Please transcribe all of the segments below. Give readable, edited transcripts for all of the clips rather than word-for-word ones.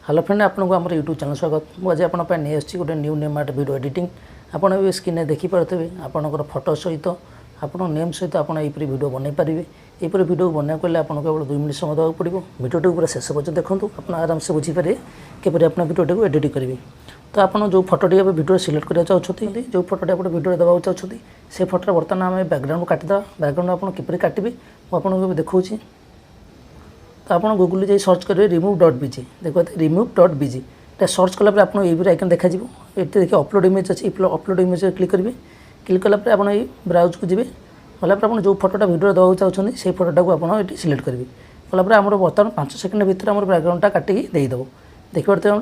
Hello friend आपको आम YouTube channel स्वागत मुझे आपको नहीं आसी गोटे new name art video editing आपड़ भी स्क्रीन देखिपे आपंकर फोटो सहित आप नेम सहित आप वीडियो बनई पारे यहपरी वीडियो बनवाक आपको केवल 2 मिनट समय देवाक पड़ो वीडियो पूरा शेष पर्यटन देखूँ आप आराम से बुझीपारे किपर आप वीडियो एडिट करेंगे। तो आप जो फोटोटी भिडियो सिलेक्ट करना चाहते जो फोटोटी आप वीडियो देवा चाहते से फोटो बर्तमान आम बैकग्राउंड काटिदा बैकग्राउंड आप किपर काटे मुझे देखा। तो आप गूगल जाए सर्च करेंगे Remove.bg देखो Remove.bg सर्च कला आप आइकन देखा ये देखिए अपलोड इमेज अच्छी अपलोड इमेज क्लिक करेंगे क्लिक कलापर आप ब्राउज को जी गलापर आप जो फोटोटा वीडियो देवा चाहते से फोटोटा को आप सिलेक्ट करेंगे गलापर आम बर्तमान 5 सेकेंड भितर आम बैकग्राउंडटा काटिकी देदेव देखिए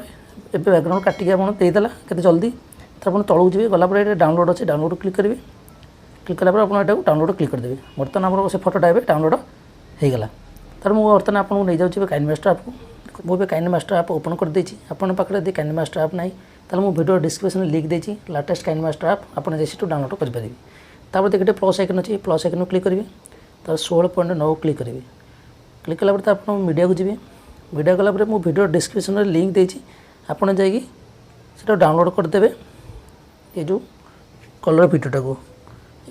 ए बैकग्राउंड काटिकी आपदेला के जल्दी तो आप तौक जी गलापर ये डाउनलोड अच्छे डाउनलोड क्लिक करेंगे क्लिक कलापर आप डाउनलोड क्लिक करदेवे बर्तमान आम से फोटोटा ए डाउनलोड होगला। तर मुझे बर्तमान आपको नहीं जाऊँगी काइनमास्टर ऐप को मुझे काइनमास्टर ऐप ओपन कर देती आपन पाखे यदि काइनमास्टर ऐप ना तो मुझे वीडियो डिस्क्रिप्शन लिंक देती लेटेस्ट काइनमास्टर ऐप आप डाउनलोड करेंगे। तापर देखिए प्लस आइकन अच्छी प्लस आइकन क्लिक करेंगे तर 16.9 क्लिक करेंगे क्लिक कलापर तो आप मीडिया को जी मीडिया गलापर मुझे वीडियो डिस्क्रिप्शन लिंक देती आपड़ जा डाउनलोड करदे ये जो कलर भिडियोटा को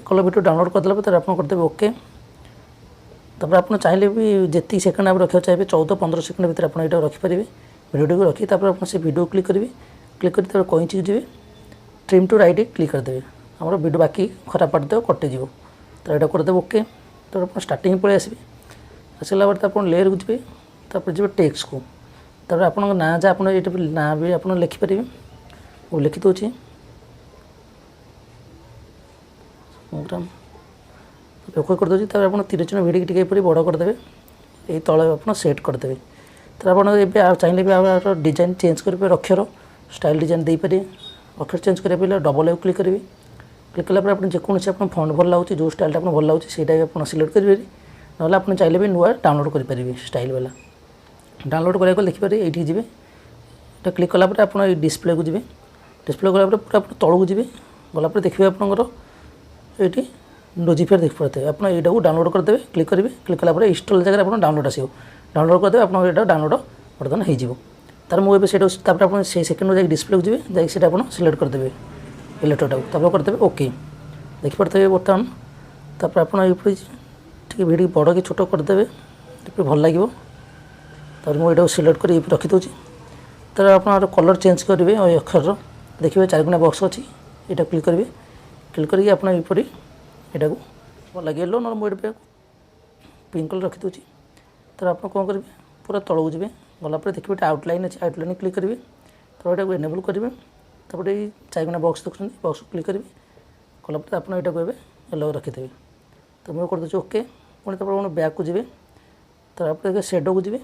कलर भिडियो डाउनलोड करदेला तर आप करदे ओके। तब आप चाहिए भी जी सेकेंड आप रखा चाहिए 14-15 सेकेंड भर आप रखिपारे भिडियो को रखी आप से वीडियो क्लिक करेंगे क्लिक कर कहीं जी ट्रिम टू राइट क्लिक करदे आम वीडियो बाकी खराब पार्ट देव कटिज तो यहाँ करदे ओके। तो आप स्टार्टिंग पलि आसवे आसला बाद आप लेयर को जी जी टेक्स्ट को तब आप ना जहाँ आप ना भी आप लिखिपारे वो लिखि दूसरी ओके कर दूसरी तब आप तीर चिन्ह भिड़ी टे बड़ करदे ये तले आप सेट करदे तो आप चाहिए भी आप डिजाइन चेंज करेंगे अक्षर स्टाइल डिजाइन दे पारे अक्षर चेंज करेंगे डबल क्लिक करेंगे क्लिक कलापर आप जेकोसी आप फोन भल लगुच जो स्टाइल आप भल लगुच से आप सिलेक्ट करेंगे ना आप चाहिए भी नुआ डाउनलोड करेंगे स्टाइल वाला डाउनलोड कराया देखिपारे ये जी क्लिक कलापर आप डिस्प्ले को जी डिस्प्ले गलापर पूरा तौक जी गलापर देखिए आपंकर ये नोजिफायर देख पाते आप यहाँ को डाउनलोड करदे क्लिक करेंगे क्लिक कलापर इंस्टॉल जगह आप डाउनलोड आसो डाउनलोड करदे आप डाउनलोड बर्तमान हो तार मुझे से आप सेकेंड जाए डिस्प्ले को जी जाए आप सिलेक्ट करदे इलेक्ट्रोटा को करदे ओके देखिपे बर्तमान तापर आप ठीक भिड़ी बड़ कि छोट करदे भल लगे तार मुझे सिलेक्ट कर रखी दूसरी तर आप कलर चेंज करेंगे अक्षर देखिए 4 कोणा बक्स अच्छी यहाँ क्लिक करेंगे क्लिक करके आप यपरी यहाँ को भल लगे येलो ना मुझे पिंक कलर रखी दूसरी तर आप कौन करेंगे पूरा तौक जी गलापर देखिए आउटलाइन अच्छे आउटलाइन क्लिक करेंगे तो यहाँ एनेबल करेंगे तापर ये 4 कोणा बक्स देखते बक्स क्लिक करेंगे गलापर आप यहाँ को येलो रखिथे तो मुझे कर दूसरी ओके पुणी तब बैक को जी तो आप शेडो को जी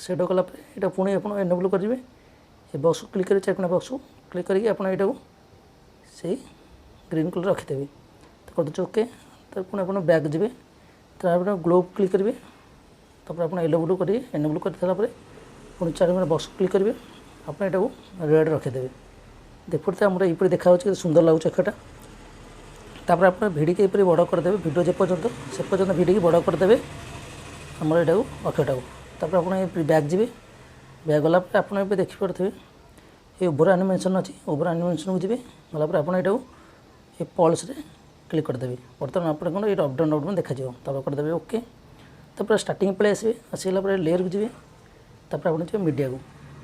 शेडो कलापर यहाँ पुणी आप एनेबल करेंगे ये बक्स को क्लिक करेंगे 4 कोणा बक्स को क्लिक करके आप यहाँ को से ग्रीन कलर रखिथे तो कर दूसरी ओके तो पुणी आप बैक जी तो आप ग्लोब क्लिक करेंगे तापर आप एनेबल करेंगे एनेबल कर सारापर पुणी 4 कोणा बक्स क्लिक करेंगे आप यहाँ को रेड रखिदेवे देखते आम ये देखा सुंदर लगुच अक्षरटा तापर आप भिड़ी के बड़ करदे वीडियो जे पर्यंत से पर्यंत भिड़ी बड़ करदे आम यहाँ को अक्षरटा को तापर आप बैक जी बैक गलापर आप देखिपे ये ओवर एनिमेशन अच्छी ओवर एनिमेशन को जी गलापर आप यहाँ ये पल्स क्लिक करदे बर्तमान आप ये अप डाउन देखा तब करदे ओके। तापर स्टार्टिंग पलि आसवे आसला लेयर को जी तापर आप जी मीडिया को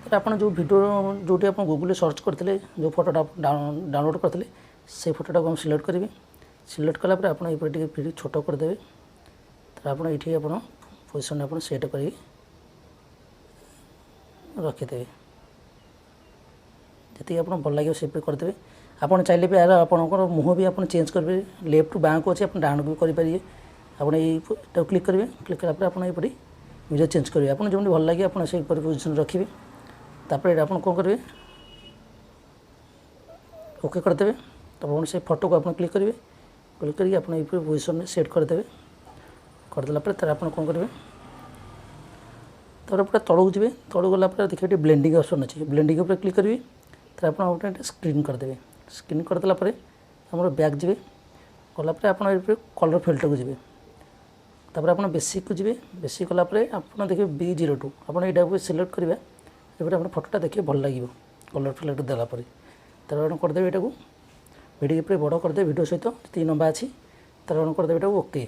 तो आप जो वीडियो जो आप गूगल सर्च करते जो फोटोटा डाउनलोड करते से फोटोटा को हम सिलेक्ट करेंगे सिलेक्ट कलापर आप ये छोट करदे तो आप ये आप पोजिशन आप सेट कर रखिदे जी आप भल लगे से करदे आप चाहिए भी यार आपंकर मुँह भी आप चेंज करेंगे लेफ्ट टू बैंक अच्छे आप डाउन भी करेंगे आप ये क्लिक करेंगे क्लिक कलापर आप ये वीडियो चेंज करेंगे आप जो भल लगे आप से पोजिशन रखिए तापर आप कौन करेंगे ओके करदे तब से फोटो को आप क्लिक करेंगे क्लिक करके आप ये पोजिशन में सेट करदे करदेला तर आप कौन करेंगे तब पूरा तौक जी तौक गलापर देखिए ब्लेंडिंग ऑप्शन अच्छे ब्लेंडिंग पर क्लिक करेंगे तो आप स्क्रीन करदे स्क्रीन करदेला आम बैक जी गलापर आप कलर फिल्टर को जी तापर आप बेसिक को जी बेसिक गलापर आप देखिए B02 आप यहाँ सिलेक्ट करेंगे एपटे आप फोटोटा देखिए भल लगे कलर फ्लेक्ट देलापर तार आप करदे यहाँ को भिडियो पूरे बड़ करदे भिडियो सहित जी लंबा अच्छी तार आप करदे यहाँ ओके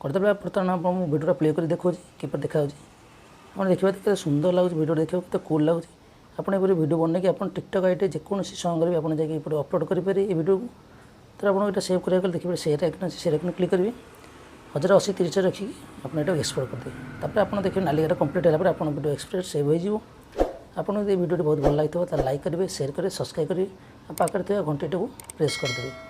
करदे बर्तमान आप भिडियो प्ले कर देखा किपर देखा आप देखा केते सुंदर लगुच भिडियो देखा केते कूल लगुच आपड़ ये भिडियो बनने आप टिकटक आईडी जेकोसी सॉन्ग भी आप जाकर अपलोड करेंगे ये भिडियो को तो आपको यहाँ सेव कराया देखिए शेयर आइकन क्लिक करेंगे 1080 30 रखिकी आप एक्सपोर्ट करदे आप देखिए नालिका कंप्लीट है आप भिडियो एक्सपोर्ट सेव हो आपको ये भिडियो बहुत भल लगी तो लाइक करेंगे शेयर करेंगे सब्सक्राइब करेंगे पाखे घंटी को प्रेस करदेवे।